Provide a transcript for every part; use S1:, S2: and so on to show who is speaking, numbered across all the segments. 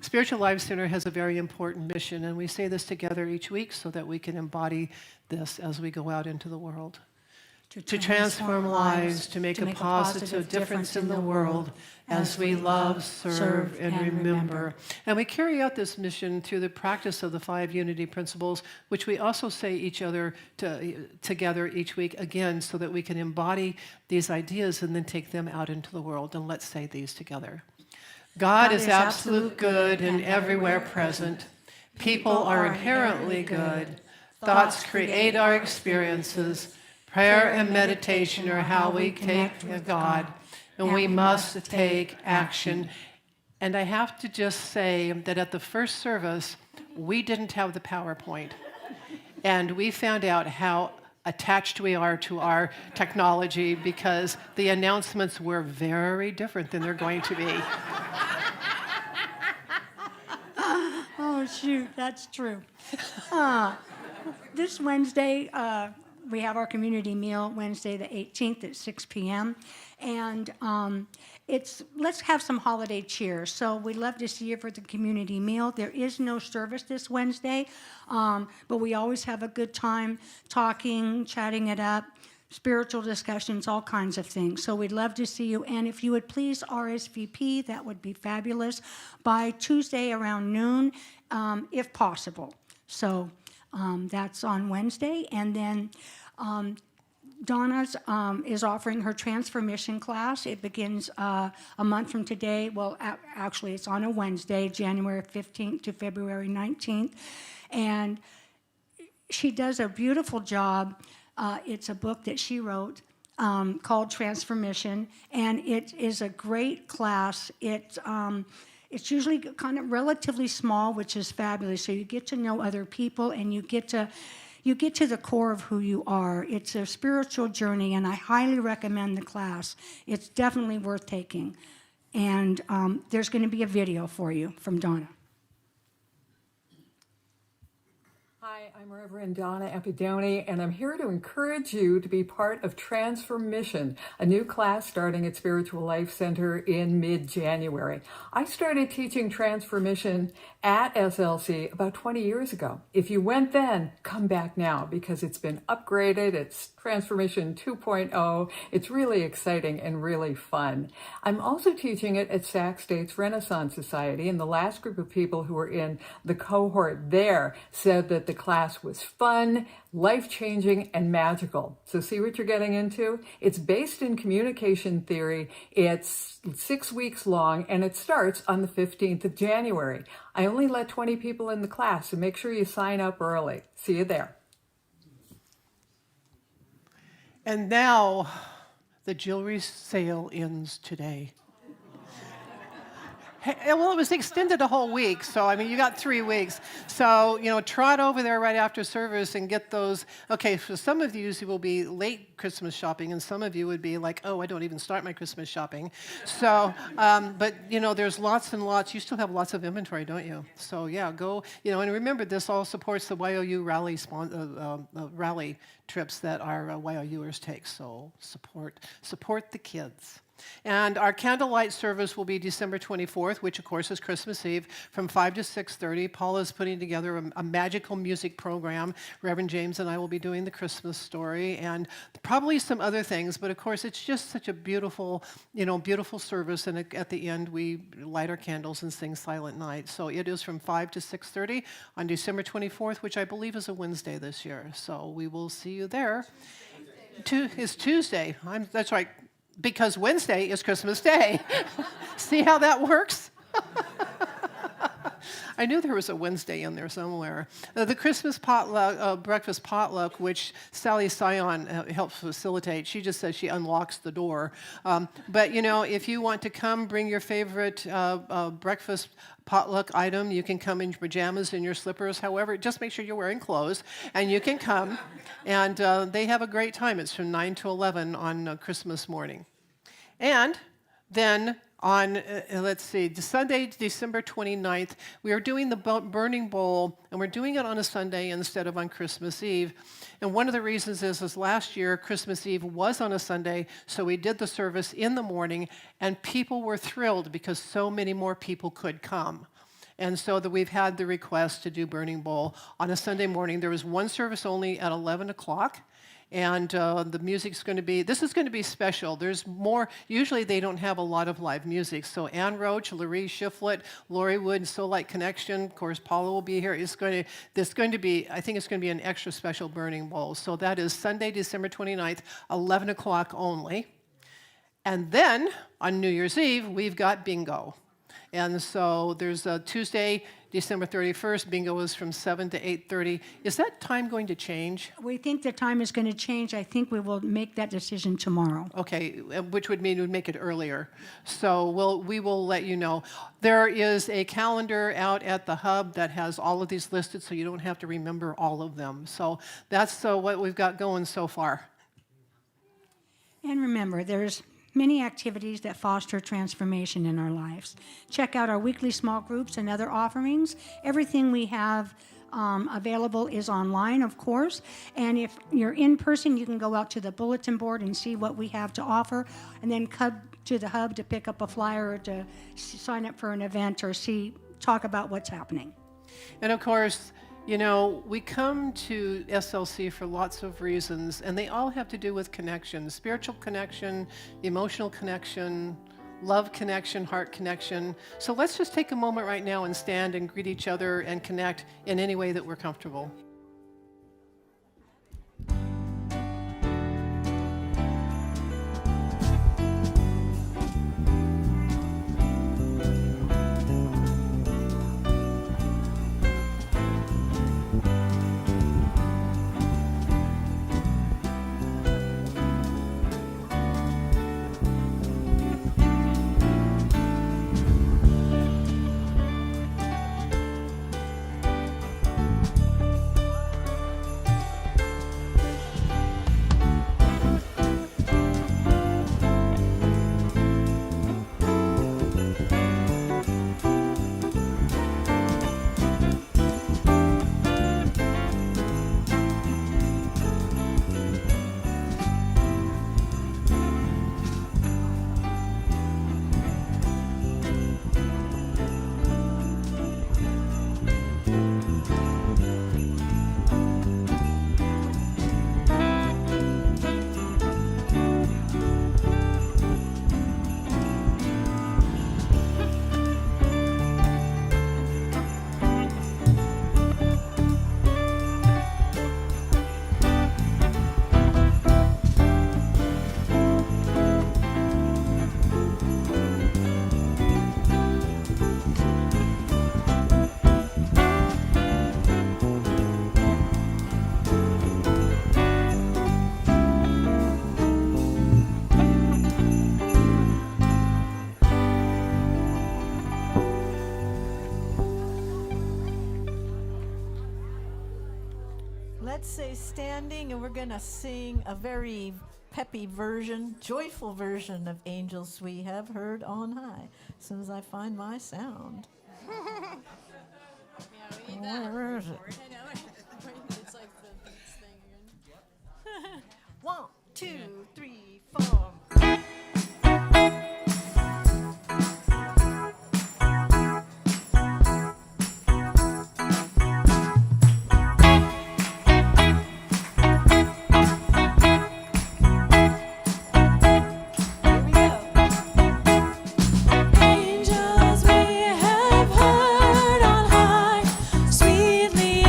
S1: Spiritual Life Center has a very important mission, and we say this together each week so that we can embody this as we go out into the world. To transform lives, to make a positive difference in the world as we love, serve, and remember. And we carry out this mission through the practice of the 5 unity principles, which we also say together each week again so that we can embody these ideas and then take them out into the world. And let's say these together. God is absolute good and everywhere present. People are inherently good. Thoughts create our experiences. Prayer and meditation are how we connect with God, and we must take action. And I have to just say that at the first service, we didn't have the PowerPoint, and we found out how attached we are to our technology because the announcements were very different than they're going to be.
S2: Oh, shoot, that's true. This Wednesday, we have our community meal Wednesday the 18th at 6 p.m. And let's have some holiday cheer. So we'd love to see you for the community meal. There is no service this Wednesday, but we always have a good time talking, chatting it up, spiritual discussions, all kinds of things. So we'd love to see you. And if you would please RSVP, that would be fabulous, by Tuesday around noon, if possible. So that's on Wednesday. And then Donna's is offering her transformation class. It begins a month from today. Well, actually, it's on a Wednesday, January 15th to February 19th. And she does a beautiful job. It's a book that she wrote called Transformation, and it is a great class. It's usually kind of relatively small, which is fabulous. So you get to know other people, and you get to the core of who you are. It's a spiritual journey, and I highly recommend the class. It's definitely worth taking. And there's going to be a video for you from Donna.
S3: Hi, I'm Reverend Donna Epidoni, and I'm here to encourage you to be part of Transformission, a new class starting at Spiritual Life Center in mid-January. I started teaching Transformission at SLC about 20 years ago. If you went then, come back now because it's been upgraded. It's Transformation 2.0. It's really exciting and really fun. I'm also teaching it at Sac State's Renaissance Society, and the last group of people who were in the cohort there said that the class was fun, life-changing, and magical. So see what you're getting into? It's based in communication theory. It's 6 weeks long, and it starts on the 15th of January. I only let 20 people in the class, so make sure you sign up early. See you there.
S1: And now, the jewelry sale ends today. Well, it was extended a whole week, so, I mean, you got 3 weeks. So, trot over there right after service and get those. Okay, for some of you will be late Christmas shopping, and some of you would be like, oh, I don't even start my Christmas shopping. So, but, there's lots and lots. You still have lots of inventory, don't you? So, yeah, go, and remember, this all supports the YOU rally trips that our YOUers take. So, support the kids. And our candlelight service will be December 24th, which, of course, is Christmas Eve, from 5 to 6:30. Paula's putting together a magical music program. Reverend James and I will be doing the Christmas story and probably some other things. But, of course, it's just such a beautiful, beautiful service. And at the end, we light our candles and sing Silent Night. So it is from 5 to 6:30 on December 24th, which I believe is a Wednesday this year. So we will see you there. It's Tuesday. That's right. Because Wednesday is Christmas Day. See how that works? I knew there was a Wednesday in there somewhere. The Christmas potluck, breakfast potluck, which Sally Sion helps facilitate, she just says she unlocks the door. But, if you want to come, bring your favorite breakfast potluck item. You can come in pajamas and your slippers. However, just make sure you're wearing clothes, and you can come. And they have a great time. It's from 9 to 11 on Christmas morning. And then on, Sunday, December 29th, we are doing the Burning Bowl, and we're doing it on a Sunday instead of on Christmas Eve. And one of the reasons is last year, Christmas Eve was on a Sunday, so we did the service in the morning, and people were thrilled because so many more people could come. And so that we've had the request to do Burning Bowl on a Sunday morning. There was one service only at 11 o'clock. And the music's going to be, this is going to be special. There's more, usually they don't have a lot of live music. So Ann Roach, Larry Shiflett, Lori Wood, So Light Connection, of course Paula will be here. I think it's going to be an extra special Burning Bowl. So that is Sunday, December 29th, 11 o'clock only. And then on New Year's Eve, we've got bingo. And so there's a Tuesday, December 31st, bingo is from 7 to 8:30. Is that time going to change?
S2: We think the time is going to change. I think we will make that decision tomorrow.
S1: Okay, which would mean we'd make it earlier. So we will let you know. There is a calendar out at the hub that has all of these listed, so you don't have to remember all of them. So that's what we've got going so far.
S2: And remember, there's many activities that foster transformation in our lives. Check out our weekly small groups and other offerings. Everything we have available is online, of course. And if you're in person, you can go out to the bulletin board and see what we have to offer, and then come to the hub to pick up a flyer or to sign up for an event or talk about what's happening.
S1: And of course, you know, we come to SLC for lots of reasons, and they all have to do with connection, spiritual connection, emotional connection, love connection, heart connection. So let's just take a moment right now and stand and greet each other and connect in any way that we're comfortable.
S4: Let's stay standing, and we're going to sing a very peppy version, joyful version of Angels We Have Heard on High. As soon as I find my sound. Where is it?
S5: It's like the thing again.
S4: 1, 2, 3, 4.
S5: Angels we have heard on high, sweetly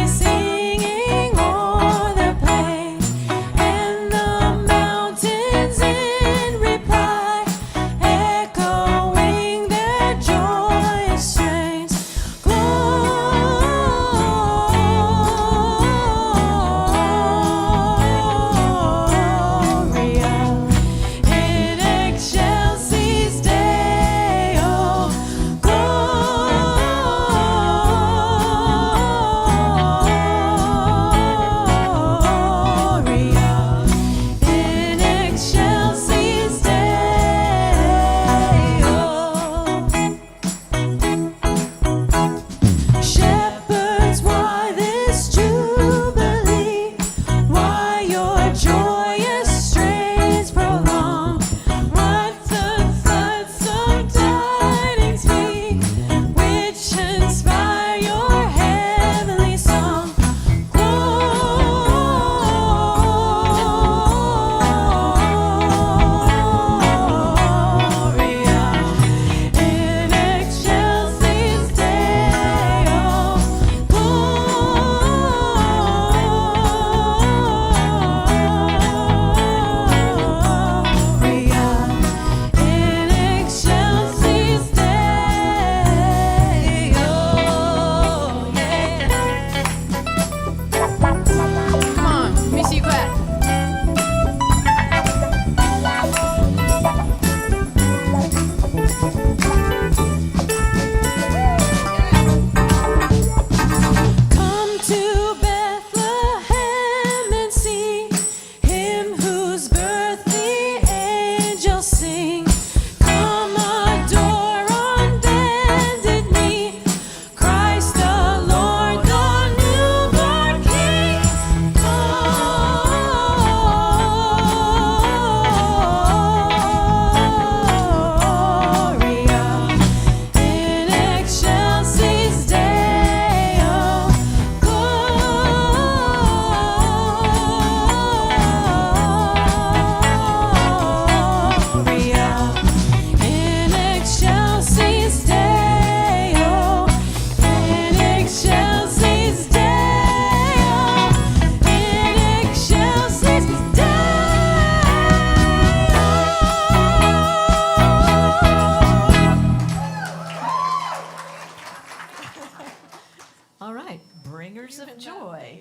S4: All right, bringers of joy.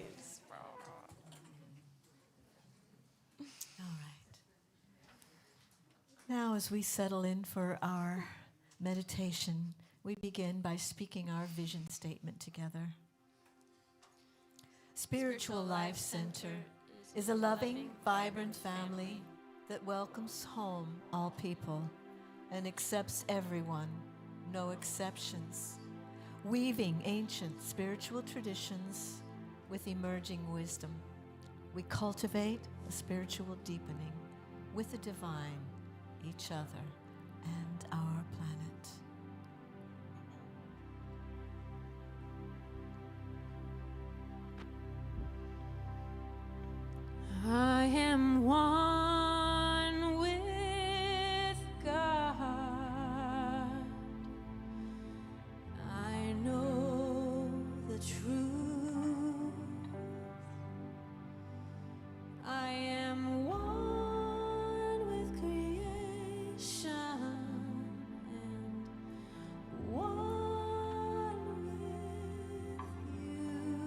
S4: All right. Now, as we settle in for our meditation, we begin by speaking our vision statement together. Spiritual Life Center is a loving, vibrant family that welcomes home all people and accepts everyone, no exceptions, weaving ancient spiritual traditions with emerging wisdom. We cultivate a spiritual deepening with the divine, each other, and our planet.
S5: I am one with God. I know the truth. I am one with creation and one with you.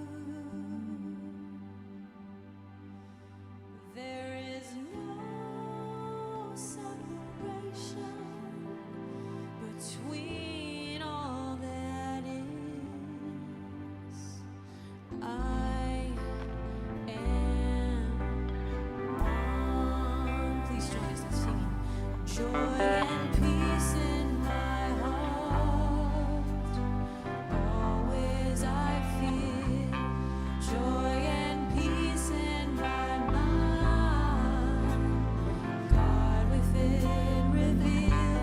S5: There is no separation between all that is. I am one. Please join us in singing. Joy and peace in my heart. Always I feel joy and peace in my mind. God within reveal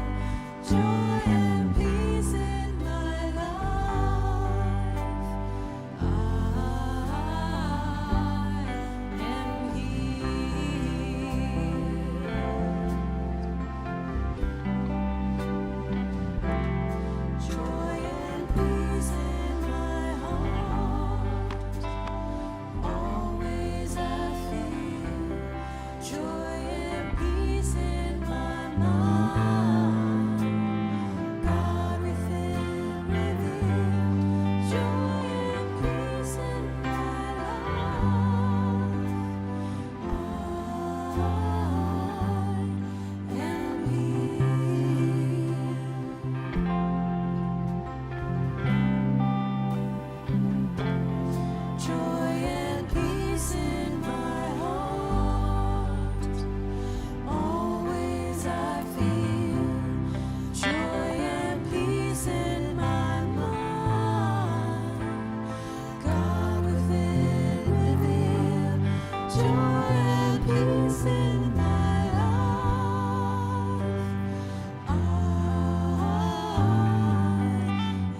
S5: joy and peace in my life. I am healed. Joy and peace in my heart. Always I feel joy and peace in my mind. God within reveal joy and peace in my life. I am healed. Joy and peace in my heart. Always I feel joy and peace in my mind. God within reveal joy and peace in my life. I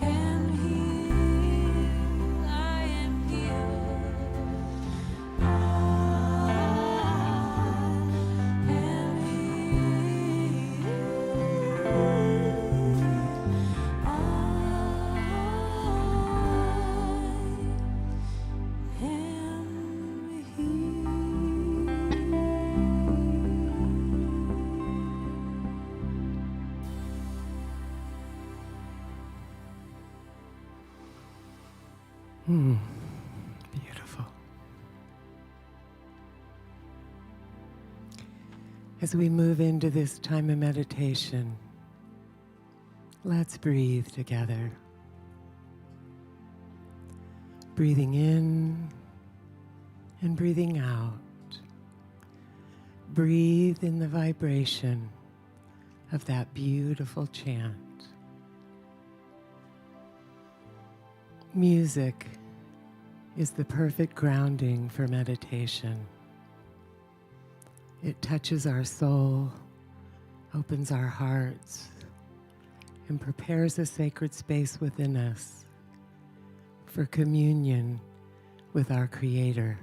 S5: am healed. I am healed. I am
S6: Beautiful. As we move into this time of meditation, let's breathe together. Breathing in and breathing out. Breathe in the vibration of that beautiful chant. Music is the perfect grounding for meditation. It touches our soul, opens our hearts, and prepares a sacred space within us for communion with our Creator,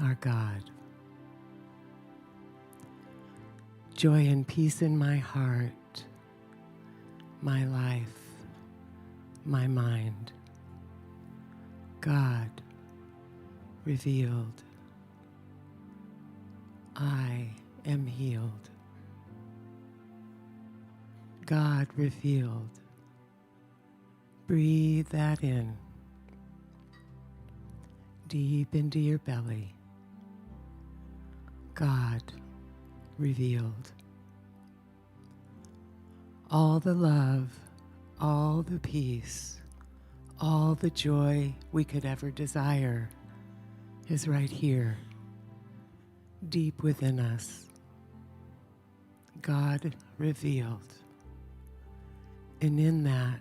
S6: our God. Joy and peace in my heart, my life, my mind. God revealed. I am healed. God revealed. Breathe that in. deep into your belly. God revealed. All the love, all the peace, all the joy we could ever desire is right here, deep within us. God revealed. And in that,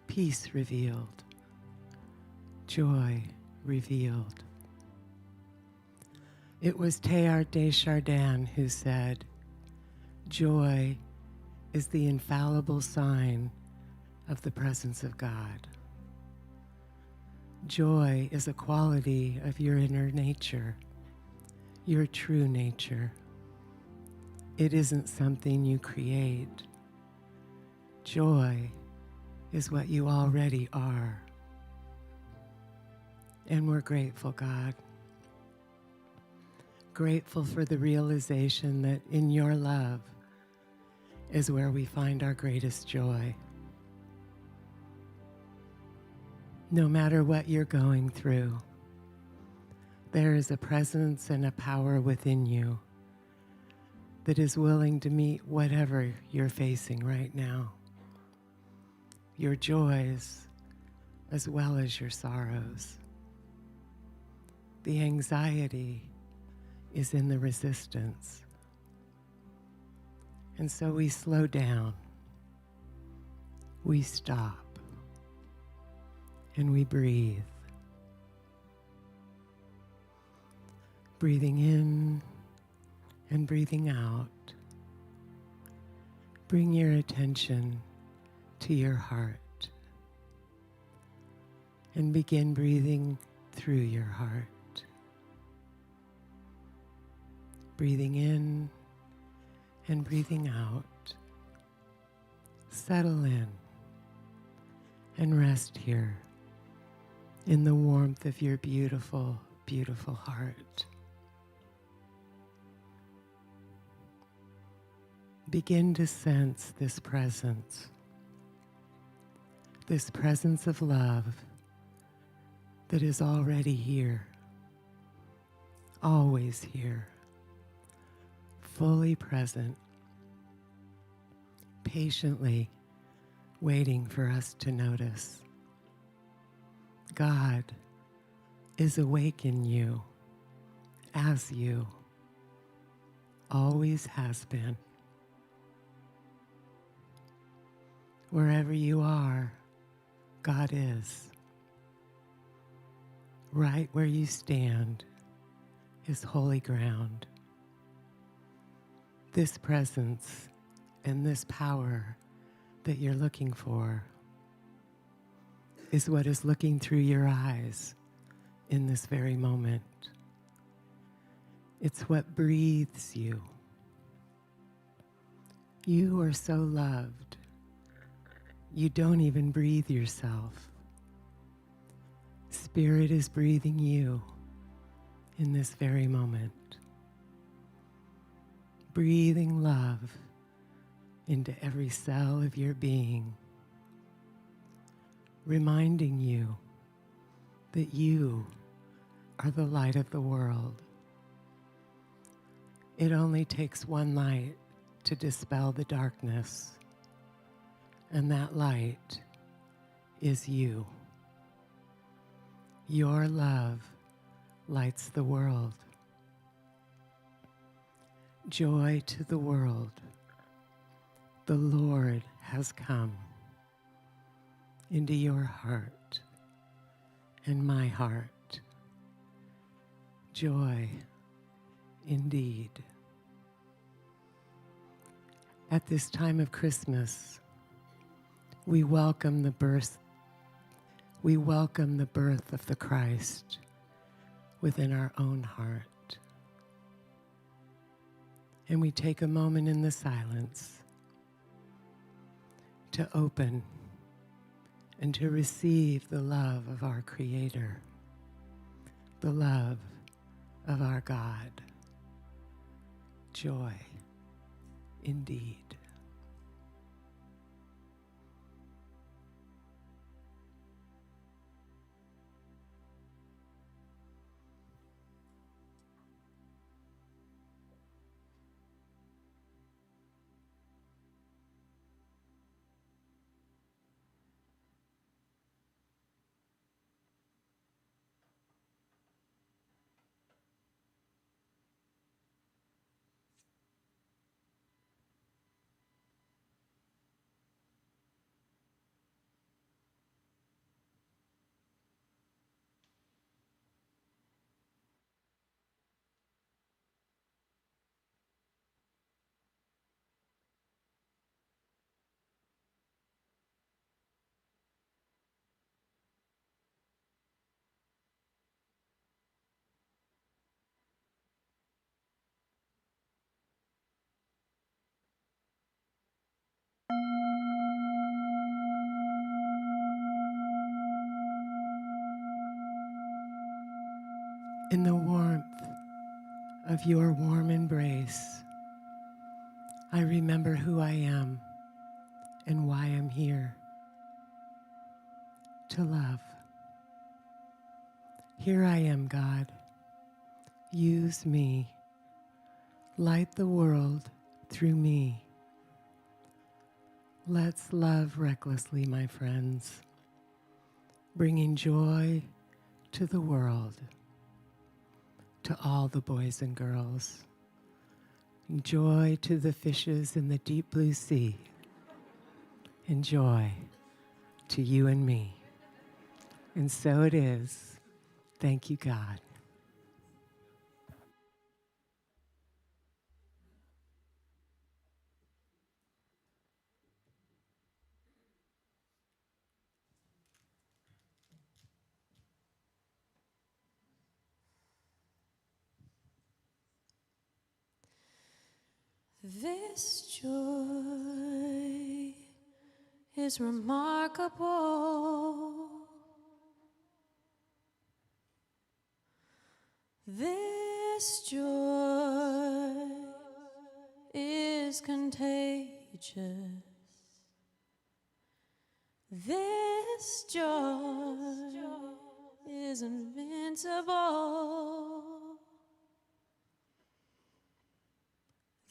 S6: peace revealed, joy revealed. It was Teilhard de Chardin who said, joy is the infallible sign of the presence of God. Joy is a quality of your inner nature, your true nature. It isn't something you create. Joy is what you already are. And we're grateful, God. Grateful for the realization that in your love is where we find our greatest joy. No matter what you're going through, there is a presence and a power within you that is willing to meet whatever you're facing right now. Your joys as well as your sorrows. The anxiety is in the resistance. And so we slow down, we stop, and we breathe. Breathing in and breathing out. Bring your attention to your heart and begin breathing through your heart. Breathing in and breathing out. Settle in and rest here in the warmth of your beautiful, beautiful heart. Begin to sense this presence of love that is already here, always here, fully present, patiently waiting for us to notice. God is awake in you, as you always has been. Wherever you are, God is. Right where you stand is holy ground. This presence and this power that you're looking for is what is looking through your eyes in this very moment. It's what breathes you. You are so loved. You don't even breathe yourself. Spirit is breathing you in this very moment. Breathing love into every cell of your being. Reminding you that you are the light of the world. It only takes one light to dispel the darkness. And that light is you. Your love lights the world. Joy to the world. The Lord has come into your heart and my heart. Joy indeed. At this time of Christmas, we welcome the birth of the Christ within our own heart. And we take a moment in the silence to open and to receive the love of our Creator, the love of our God. Joy indeed. In the warmth of your warm embrace, I remember who I am and why I'm here. To love. Here I am, God. Use me. Light the world through me. Let's love recklessly, my friends, bringing joy to the world, to all the boys and girls, and joy to the fishes in the deep blue sea, and joy to you and me. And so it is. Thank you, God.
S5: This joy is remarkable. This joy is contagious. This joy is invincible.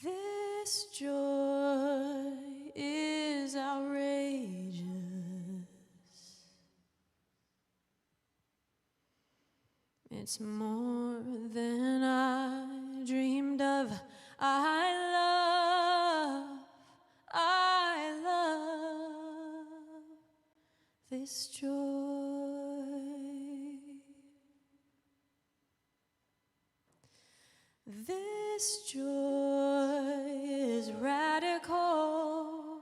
S5: This joy is outrageous. It's more than I dreamed of. I love this joy. This joy is radical.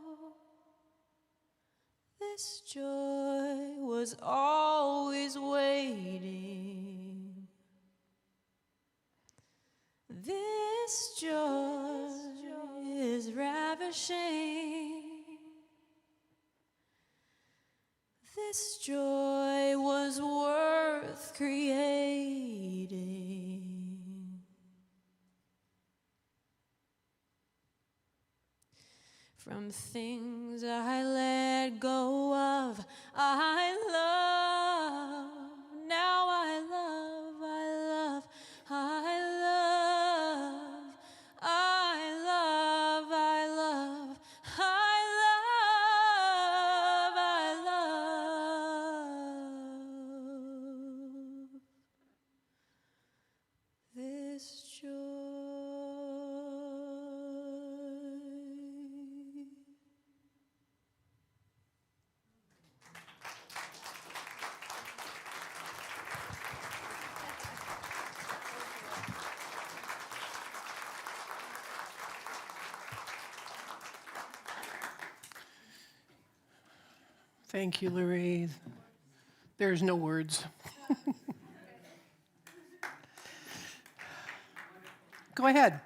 S5: This joy was always waiting. This joy is ravishing. This joy was worth creating. From things I let go of, I love. Now I love, I love, I love, I love, I love, I love, I love this joy.
S1: Thank you, Louise. There's no words. Go ahead.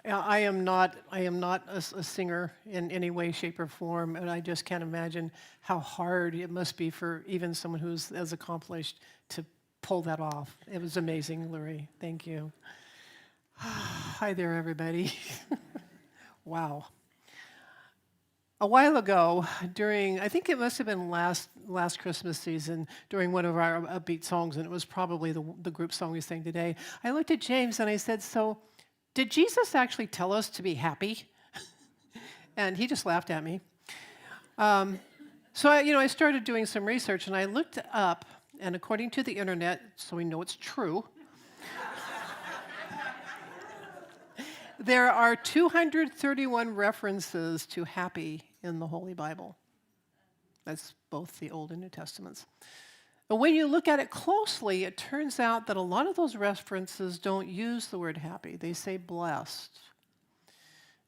S1: I am not a singer in any way, shape, or form, and I just can't imagine how hard it must be for even someone who's as accomplished to pull that off. It was amazing, Lurie. Thank you. Hi there, everybody. Wow. A while ago, I think it must have been last Christmas season, during one of our upbeat songs, and it was probably the group song we sang today, I looked at James and I said, so did Jesus actually tell us to be happy? And he just laughed at me. So I started doing some research, and I looked up, and according to the internet, so we know it's true, there are 231 references to happy in the Holy Bible. That's both the Old and New Testaments. But when you look at it closely, it turns out that a lot of those references don't use the word happy. They say blessed.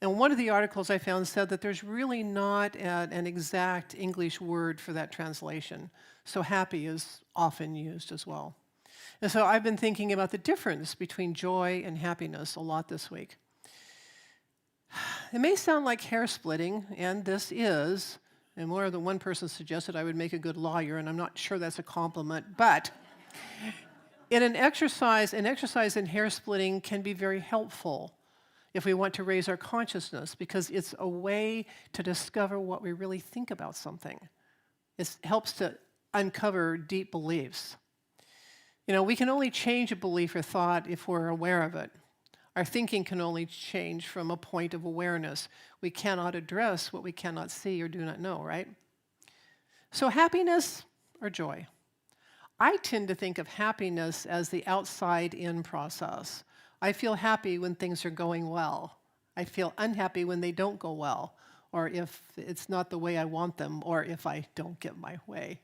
S1: And one of the articles I found said that there's really not an exact English word for that translation. So happy is often used as well. And so I've been thinking about the difference between joy and happiness a lot this week. it may sound like hair splitting, and this is, and more than one person suggested I would make a good lawyer, and I'm not sure that's a compliment, but an exercise in hair splitting can be very helpful if we want to raise our consciousness, because it's a way to discover what we really think about something. It helps to uncover deep beliefs. You know, we can only change a belief or thought if we're aware of it. Our thinking can only change from a point of awareness. We cannot address what we cannot see or do not know, right? So happiness or joy? I tend to think of happiness as the outside-in process. I feel happy when things are going well. I feel unhappy when they don't go well, or if it's not the way I want them, or if I don't get my way.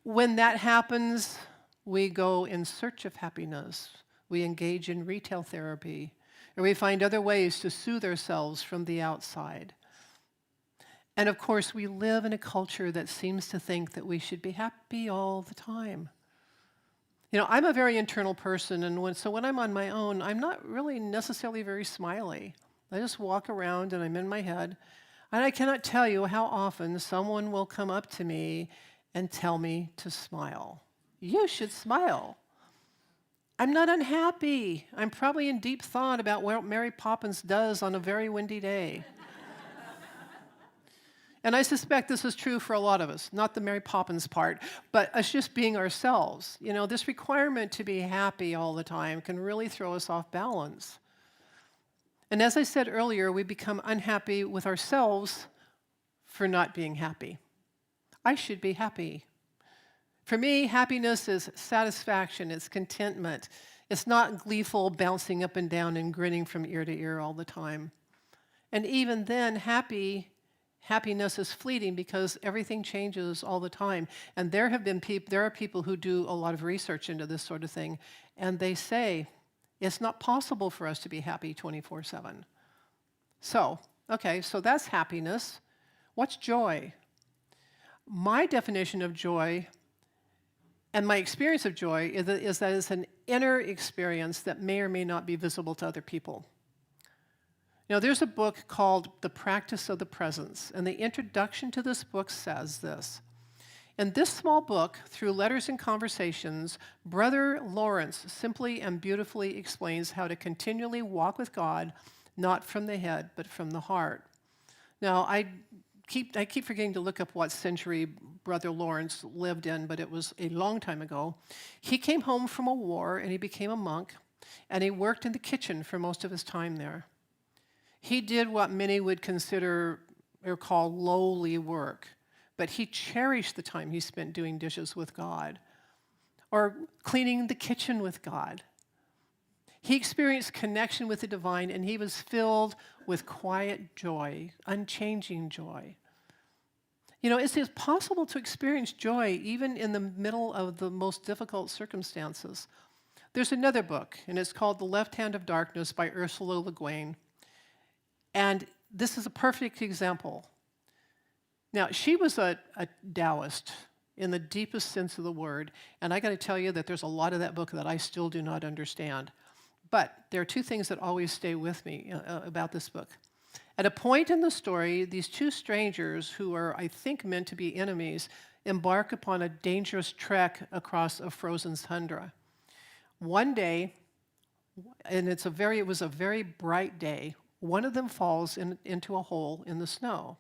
S1: When that happens, we go in search of happiness. We engage in retail therapy, or we find other ways to soothe ourselves from the outside. And of course, we live in a culture that seems to think that we should be happy all the time. You know, I'm a very internal person, and so when I'm on my own, I'm not really necessarily very smiley. I just walk around and I'm in my head, and I cannot tell you how often someone will come up to me and tell me to smile. You should smile. I'm not unhappy. I'm probably in deep thought about what Mary Poppins does on a very windy day. And I suspect this is true for a lot of us, not the Mary Poppins part, but us just being ourselves. You know, this requirement to be happy all the time can really throw us off balance. And as I said earlier, we become unhappy with ourselves for not being happy. I should be happy. For me, happiness is satisfaction, it's contentment. It's not gleeful bouncing up and down and grinning from ear to ear all the time. And even then, happiness is fleeting because everything changes all the time. And there are people who do a lot of research into this sort of thing, and they say it's not possible for us to be happy 24/7. So that's happiness. What's joy? My definition of joy and my experience of joy is that it's an inner experience that may or may not be visible to other people. Now, there's a book called The Practice of the Presence, and the introduction to this book says this. In this small book, through letters and conversations, Brother Lawrence simply and beautifully explains how to continually walk with God, not from the head, but from the heart. Now, I keep forgetting to look up what century Brother Lawrence lived in, but it was a long time ago. He came home from a war, and he became a monk, and he worked in the kitchen for most of his time there. He did what many would consider or call lowly work, but he cherished the time he spent doing dishes with God or cleaning the kitchen with God. He experienced connection with the divine, and he was filled with quiet joy, unchanging joy. You know, it's possible to experience joy even in the middle of the most difficult circumstances. There's another book, and it's called The Left Hand of Darkness by Ursula Le Guin. And this is a perfect example. Now, she was a Taoist in the deepest sense of the word, and I got to tell you that there's a lot of that book that I still do not understand. But there are two things that always stay with me about this book. At a point in the story, these two strangers, who are, I think, meant to be enemies, embark upon a dangerous trek across a frozen tundra. One day, and it was a very bright day, one of them falls into a hole in the snow.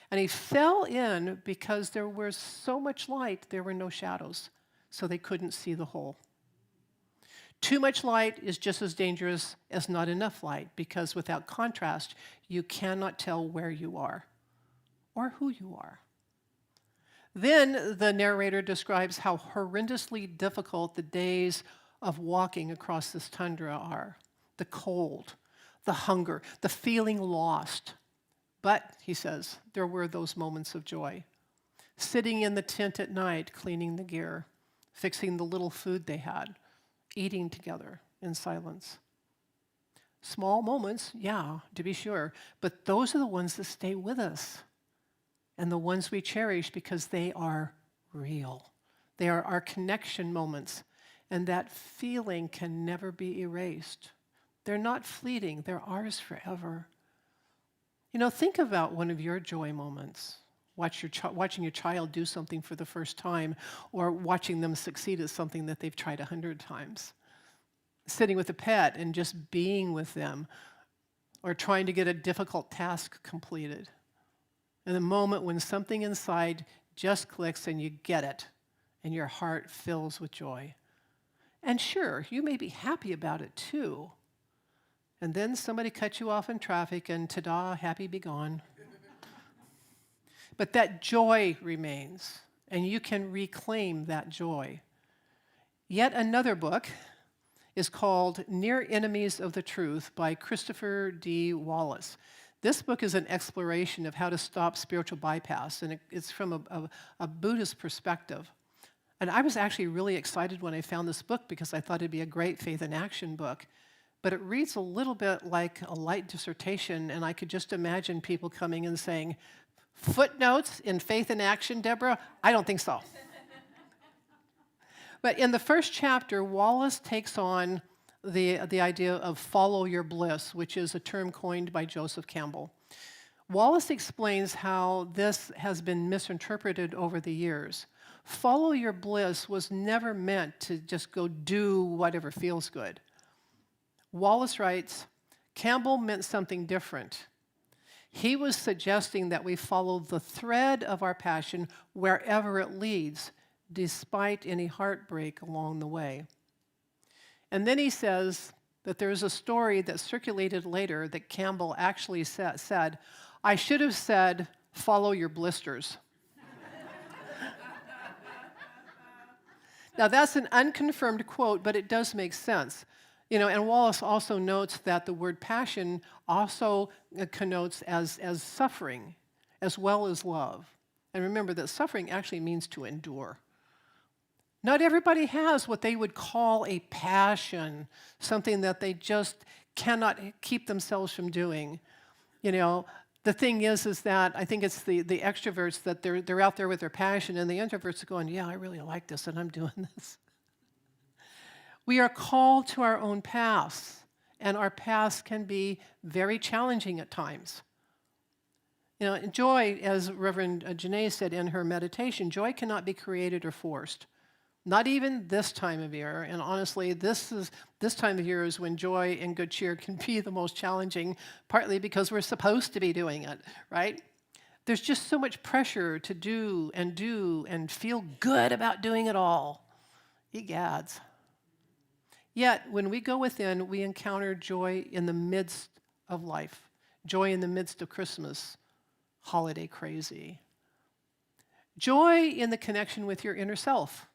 S1: And he fell in because there was so much light, there were no shadows, so they couldn't see the hole. Too much light is just as dangerous as not enough light, because without contrast, you cannot tell where you are or who you are. Then the narrator describes how horrendously difficult the days of walking across this tundra are. The cold, the hunger, the feeling lost. But, he says, there were those moments of joy. Sitting in the tent at night, cleaning the gear, fixing the little food they had, eating together in silence. Small moments, yeah, to be sure, but those are the ones that stay with us and the ones we cherish because they are real. They are our connection moments, and that feeling can never be erased. They're not fleeting. They're ours forever. Think about one of your joy moments. Watching your child do something for the first time, or watching them succeed at something that they've tried 100 times. Sitting with a pet and just being with them, or trying to get a difficult task completed. And the moment when something inside just clicks and you get it, and your heart fills with joy. And sure, you may be happy about it too. And then somebody cuts you off in traffic and ta-da, happy be gone. But that joy remains, and you can reclaim that joy. Yet another book is called Near Enemies of the Truth by Christopher D. Wallace. This book is an exploration of how to stop spiritual bypass, and it's from a Buddhist perspective. And I was actually really excited when I found this book because I thought it'd be a great faith in action book. But it reads a little bit like a light dissertation, and I could just imagine people coming and saying, "Footnotes in Faith in Action, Deborah?" I don't think so. But in the first chapter, Wallace takes on the idea of follow your bliss, which is a term coined by Joseph Campbell. Wallace explains how this has been misinterpreted over the years. Follow your bliss was never meant to just go do whatever feels good. Wallace writes, Campbell meant something different. He was suggesting that we follow the thread of our passion wherever it leads, despite any heartbreak along the way. And then he says that there's a story that circulated later that Campbell actually said, "I should have said, follow your blisters." Now, that's an unconfirmed quote, but it does make sense. And Wallace also notes that the word passion also connotes as suffering, as well as love. And remember that suffering actually means to endure. Not everybody has what they would call a passion, something that they just cannot keep themselves from doing. The thing is that I think it's the extroverts that they're out there with their passion, and the introverts are going, yeah, I really like this, and I'm doing this. We are called to our own paths, and our paths can be very challenging at times. Joy, as Reverend Janée said in her meditation, joy cannot be created or forced. Not even this time of year, and honestly, this time of year is when joy and good cheer can be the most challenging, partly because we're supposed to be doing it, right? There's just so much pressure to do and feel good about doing it all. Egads. Yet, when we go within, we encounter joy in the midst of life, joy in the midst of Christmas, holiday crazy. Joy in the connection with your inner self.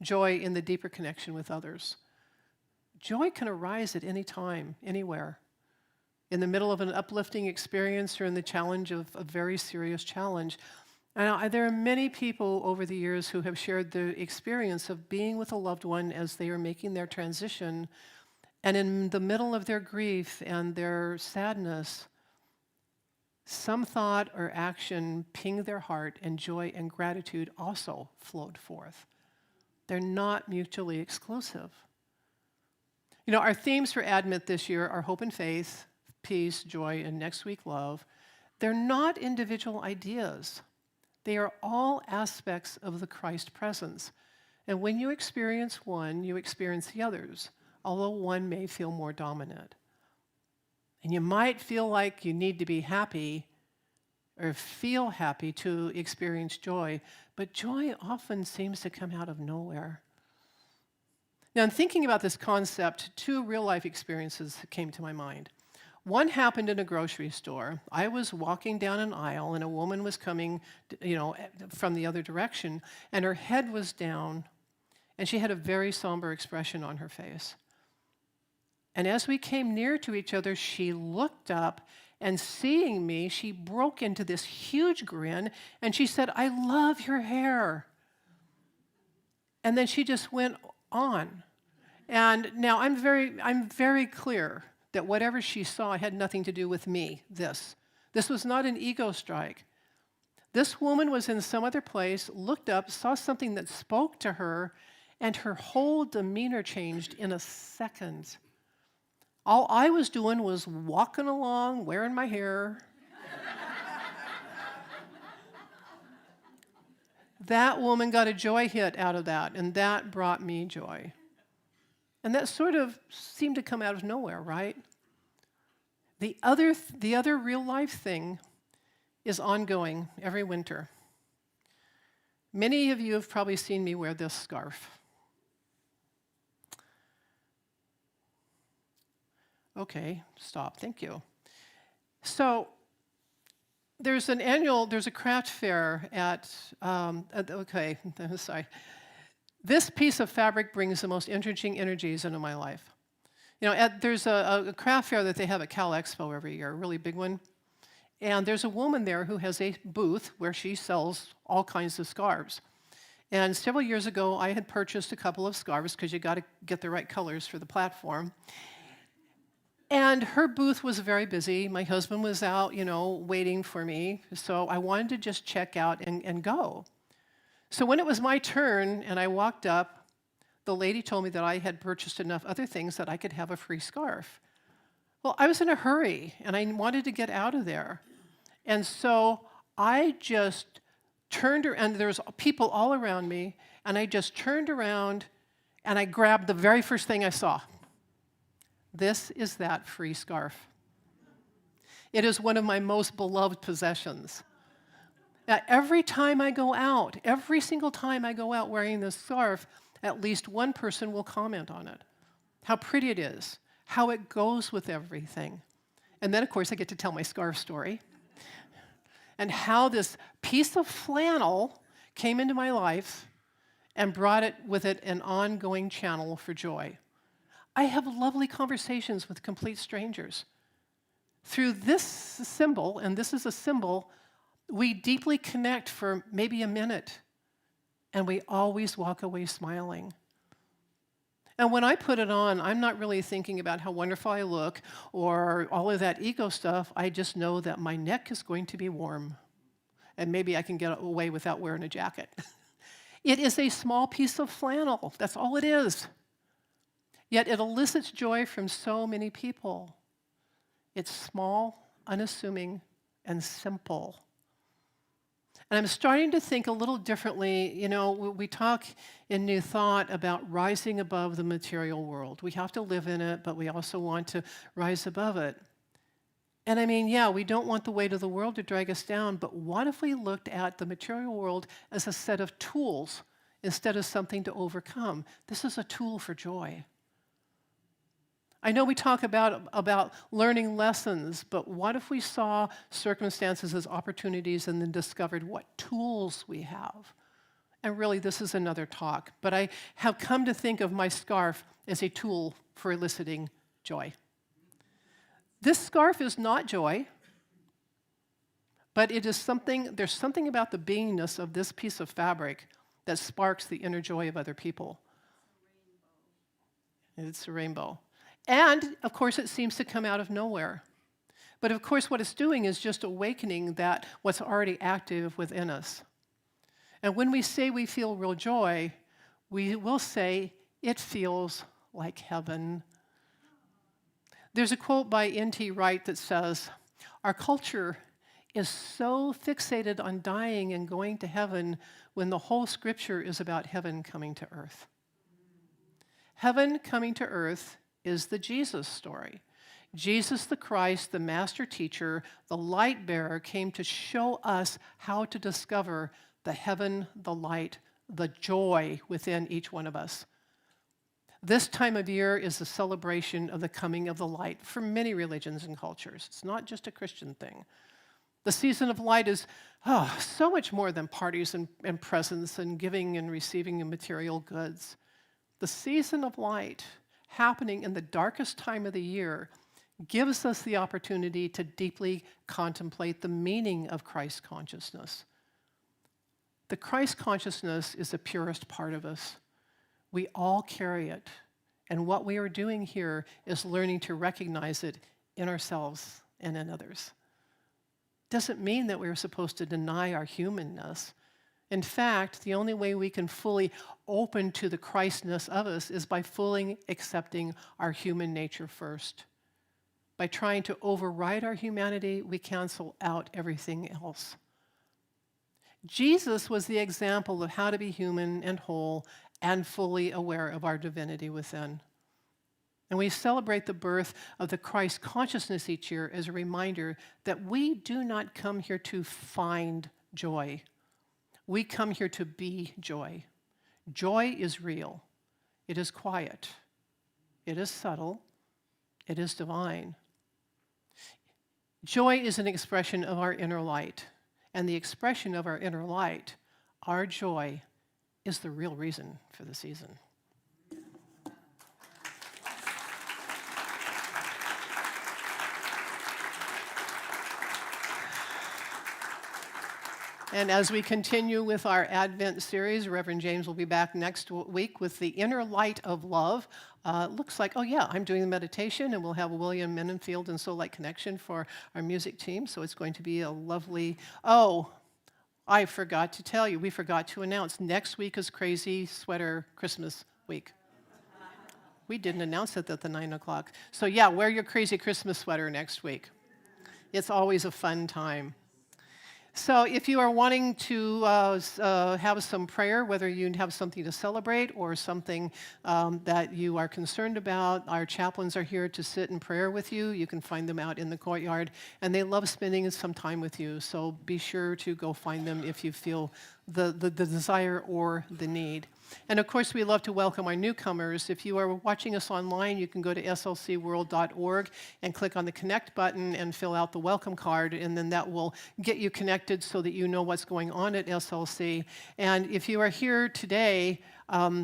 S1: Joy in the deeper connection with others. Joy can arise at any time, anywhere, in the middle of an uplifting experience or in the challenge of a very serious challenge. And there are many people over the years who have shared the experience of being with a loved one as they are making their transition, and in the middle of their grief and their sadness, some thought or action pinged their heart, and joy and gratitude also flowed forth. They're not mutually exclusive. Our themes for Advent this year are hope and faith, peace, joy, and next week love. They're not individual ideas. They are all aspects of the Christ presence. And when you experience one, you experience the others, although one may feel more dominant. And you might feel like you need to be happy or feel happy to experience joy, but joy often seems to come out of nowhere. Now, in thinking about this concept, two real-life experiences came to my mind. One happened in a grocery store. I was walking down an aisle, and a woman was coming, from the other direction, and her head was down, and she had a very somber expression on her face. And as we came near to each other, she looked up, and seeing me, she broke into this huge grin, and she said, "I love your hair." And then she just went on. And now I'm very clear that whatever she saw had nothing to do with me, this. This was not an ego strike. This woman was in some other place, looked up, saw something that spoke to her, and her whole demeanor changed in a second. All I was doing was walking along, wearing my hair. That woman got a joy hit out of that, and that brought me joy. And that sort of seemed to come out of nowhere, right? The other real life thing is ongoing every winter. Many of you have probably seen me wear this scarf. Okay, stop, thank you. So there's a craft fair okay, sorry. This piece of fabric brings the most interesting energies into my life. You know, there's a craft fair that they have at Cal Expo every year, a really big one. And there's a woman there who has a booth where she sells all kinds of scarves. And several years ago, I had purchased a couple of scarves because you got to get the right colors for the platform. And her booth was very busy. My husband was out, waiting for me. So I wanted to just check out and go. So when it was my turn and I walked up, the lady told me that I had purchased enough other things that I could have a free scarf. Well, I was in a hurry and I wanted to get out of there. And so I just turned around, and there was people all around me, and I just turned around and I grabbed the very first thing I saw. This is that free scarf. It is one of my most beloved possessions. Now, every single time I go out wearing this scarf, at least one person will comment on it. How pretty it is, how it goes with everything. And then, of course, I get to tell my scarf story and how this piece of flannel came into my life and brought it with it an ongoing channel for joy. I have lovely conversations with complete strangers. Through this symbol, and this is a symbol, we deeply connect for maybe a minute, and we always walk away smiling. And when I put it on, I'm not really thinking about how wonderful I look or all of that ego stuff. I just know that my neck is going to be warm, and maybe I can get away without wearing a jacket. It is a small piece of flannel. That's all it is. Yet it elicits joy from so many people. It's small, unassuming, and simple. And I'm starting to think a little differently. We talk in New Thought about rising above the material world. We have to live in it, but we also want to rise above it. And I mean, yeah, we don't want the weight of the world to drag us down, but what if we looked at the material world as a set of tools instead of something to overcome? This is a tool for joy. I know we talk about learning lessons, but what if we saw circumstances as opportunities and then discovered what tools we have? And really, this is another talk, but I have come to think of my scarf as a tool for eliciting joy. This scarf is not joy, but there's something about the beingness of this piece of fabric that sparks the inner joy of other people. It's a rainbow. And, of course, it seems to come out of nowhere. But, of course, what it's doing is just awakening that what's already active within us. And when we say we feel real joy, we will say it feels like heaven. There's a quote by N.T. Wright that says, "Our culture is so fixated on dying and going to heaven when the whole scripture is about heaven coming to earth." Heaven coming to earth is the Jesus story. Jesus the Christ, the master teacher, the light bearer, came to show us how to discover the heaven, the light, the joy within each one of us. This time of year is a celebration of the coming of the light for many religions and cultures. It's not just a Christian thing. The season of light is so much more than parties and presents and giving and receiving of material goods. The season of light, happening in the darkest time of the year, gives us the opportunity to deeply contemplate the meaning of Christ consciousness. The Christ consciousness is the purest part of us. We all carry it, and what we are doing here is learning to recognize it in ourselves and in others. Doesn't mean that we're supposed to deny our humanness. In fact, the only way we can fully open to the Christness of us is by fully accepting our human nature first. By trying to override our humanity, we cancel out everything else. Jesus was the example of how to be human and whole and fully aware of our divinity within. And we celebrate the birth of the Christ consciousness each year as a reminder that we do not come here to find joy. We come here to be joy. Joy is real. It is quiet. It is subtle. It is divine. Joy is an expression of our inner light. And the expression of our inner light, our joy, is the real reason for the season. And as we continue with our Advent series, Reverend James will be back next week with the inner light of love. Looks like, oh yeah, I'm doing the meditation, and we'll have William Menenfield and Soul Light Connection for our music team. So it's going to be a lovely, I forgot to tell you, we forgot to announce, next week is Crazy Sweater Christmas Week. We didn't announce it at the 9 o'clock. So yeah, wear your crazy Christmas sweater next week. It's always a fun time. So if you are wanting to have some prayer, whether you have something to celebrate or something that you are concerned about, our chaplains are here to sit in prayer with you. You can find them out in the courtyard, and they love spending some time with you. So be sure to go find them if you feel the desire or the need. And of course, we love to welcome our newcomers. If you are watching us online, you can go to slcworld.org and click on the Connect button and fill out the welcome card, and then that will get you connected so that you know what's going on at SLC. And if you are here today,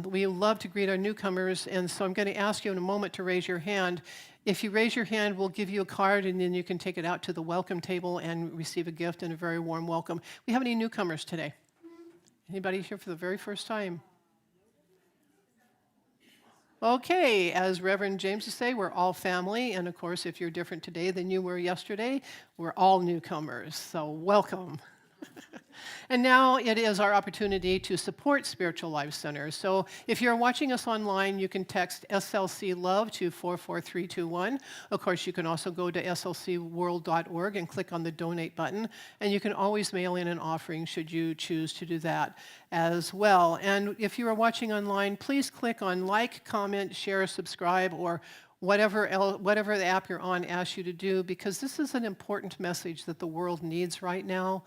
S1: we love to greet our newcomers, and so I'm going to ask you in a moment to raise your hand. If you raise your hand, we'll give you a card, and then you can take it out to the welcome table and receive a gift and a very warm welcome. We have any newcomers today? Anybody here for the very first time? Okay, as Reverend James would say, we're all family, and of course, if you're different today than you were yesterday, we're all newcomers, so welcome. And now it is our opportunity to support Spiritual Life Center. So if you're watching us online, you can text SLC Love to 44321. Of course, you can also go to slcworld.org and click on the donate button, and you can always mail in an offering should you choose to do that as well. And if you are watching online, please click on like, comment, share, subscribe, or whatever the app you're on asks you to do, because this is an important message that the world needs right now.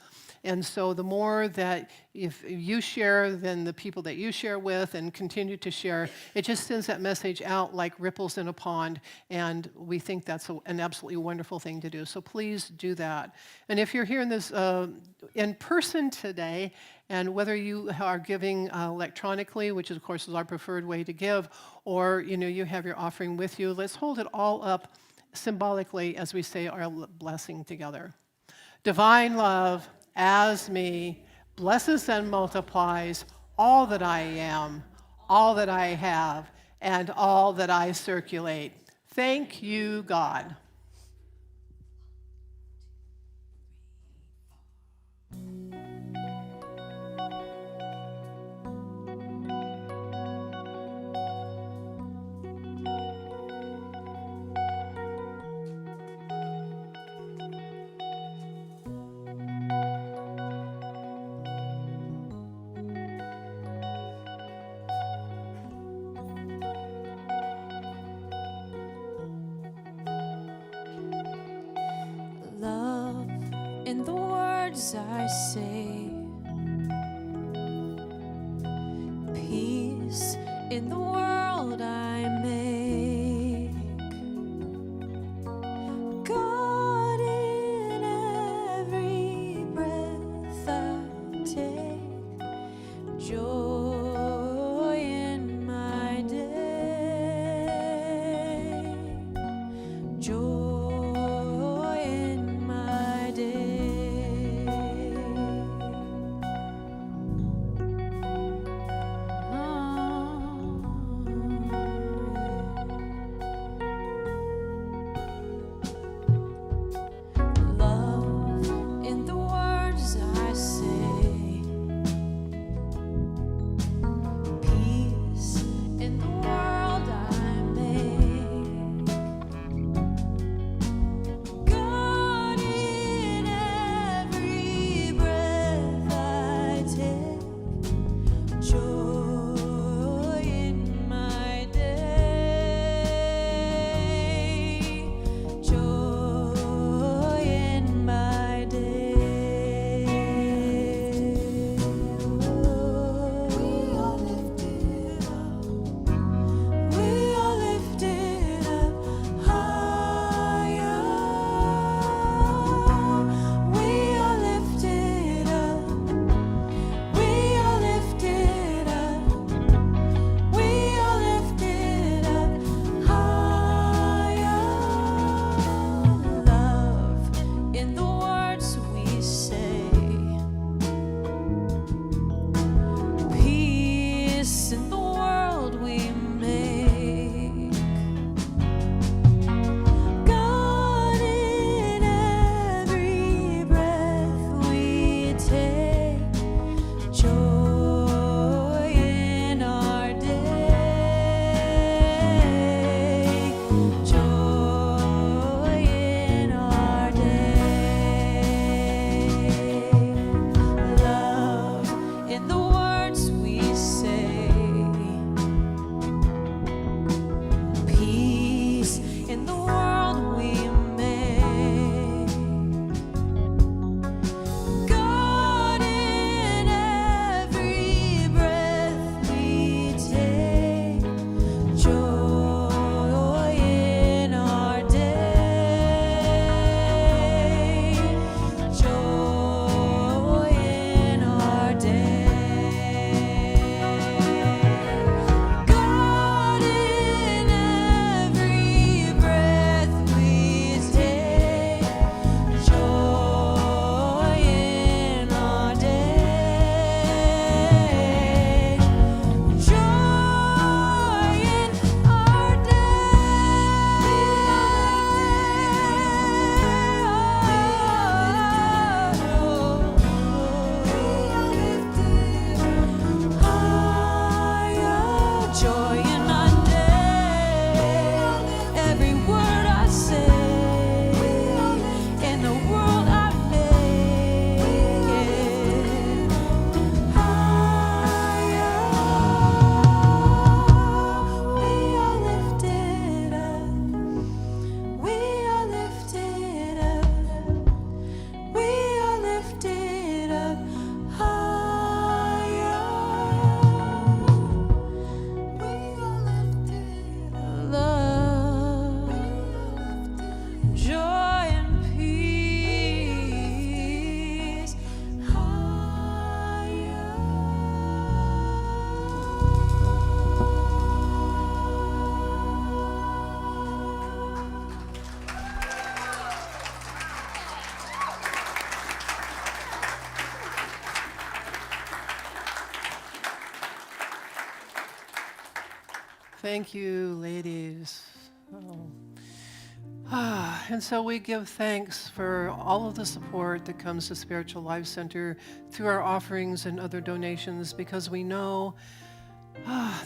S1: And so the more that if you share, then the people that you share with and continue to share, it just sends that message out like ripples in a pond, and we think that's an absolutely wonderful thing to do. So please do that. And if you're here in person today, and whether you are giving electronically, which of course is our preferred way to give, or you have your offering with you, let's hold it all up symbolically as we say our blessing together. Divine love, as me, blesses and multiplies all that I am, all that I have, and all that I circulate. Thank you, God.
S5: Love in the words I say, peace in the world I make, God in every breath I take, joy in my day, joy.
S1: Thank you, ladies. Oh. And so we give thanks for all of the support that comes to Spiritual Life Center through our offerings and other donations, because we know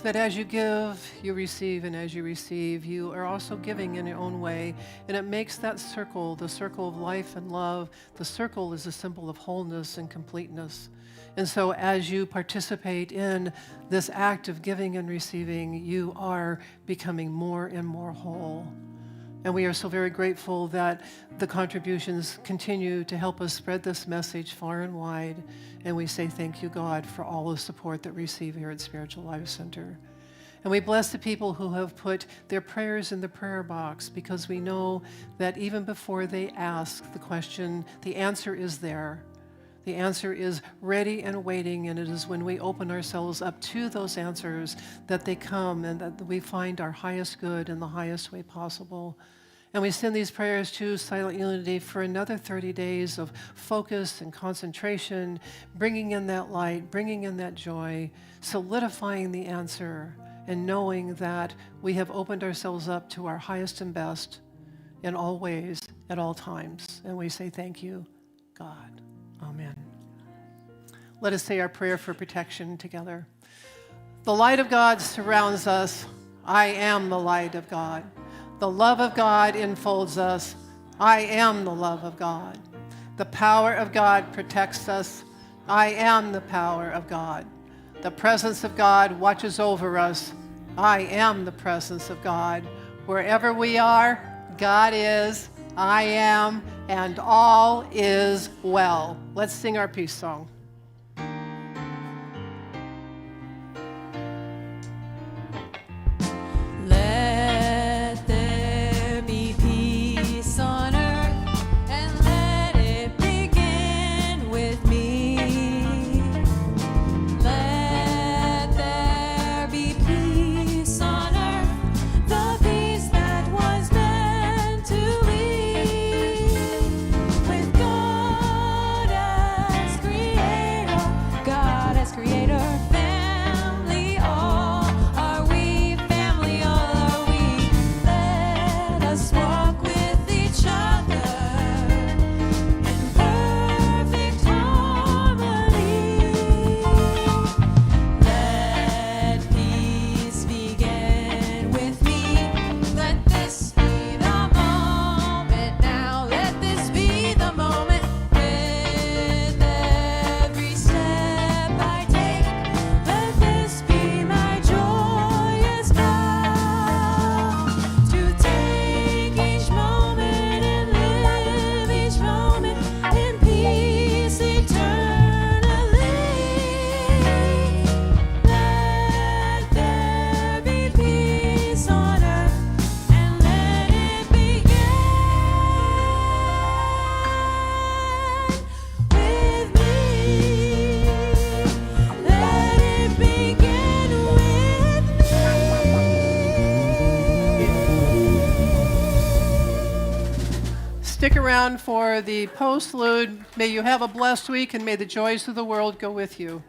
S1: that as you give, you receive, and as you receive, you are also giving in your own way. And it makes that circle, the circle of life and love, the circle is a symbol of wholeness and completeness. And so as you participate in this act of giving and receiving, you are becoming more and more whole. And we are so very grateful that the contributions continue to help us spread this message far and wide. And we say thank you, God, for all the support that we receive here at Spiritual Life Center. And we bless the people who have put their prayers in the prayer box, because we know that even before they ask the question, the answer is there. The answer is ready and waiting, and it is when we open ourselves up to those answers that they come, and that we find our highest good in the highest way possible. And we send these prayers to Silent Unity for another 30 days of focus and concentration, bringing in that light, bringing in that joy, solidifying the answer, and knowing that we have opened ourselves up to our highest and best in all ways, at all times. And we say thank you, God. Amen. Let us say our prayer for protection together. The light of God surrounds us. I am the light of God. The love of God enfolds us. I am the love of God. The power of God protects us. I am the power of God. The presence of God watches over us. I am the presence of God. Wherever we are, God is, I am, and all is well. Let's sing our peace song.
S5: Let there be peace on earth, and let it begin with me. Let there be peace on earth, the peace that was meant to be. With God as creator, family, all are we, family, all are we. Let us walk with each other in perfect harmony. Let peace begin with me. Let this be the moment now. Let this be the moment. With every step I take, let this be my joyous vow. To take each moment and live each moment in peace eternally. Let there be peace on earth, and let it begin with me. Let it begin with me.
S1: Stick around for the postlude. May you have a blessed week, and may the joys of the world go with you.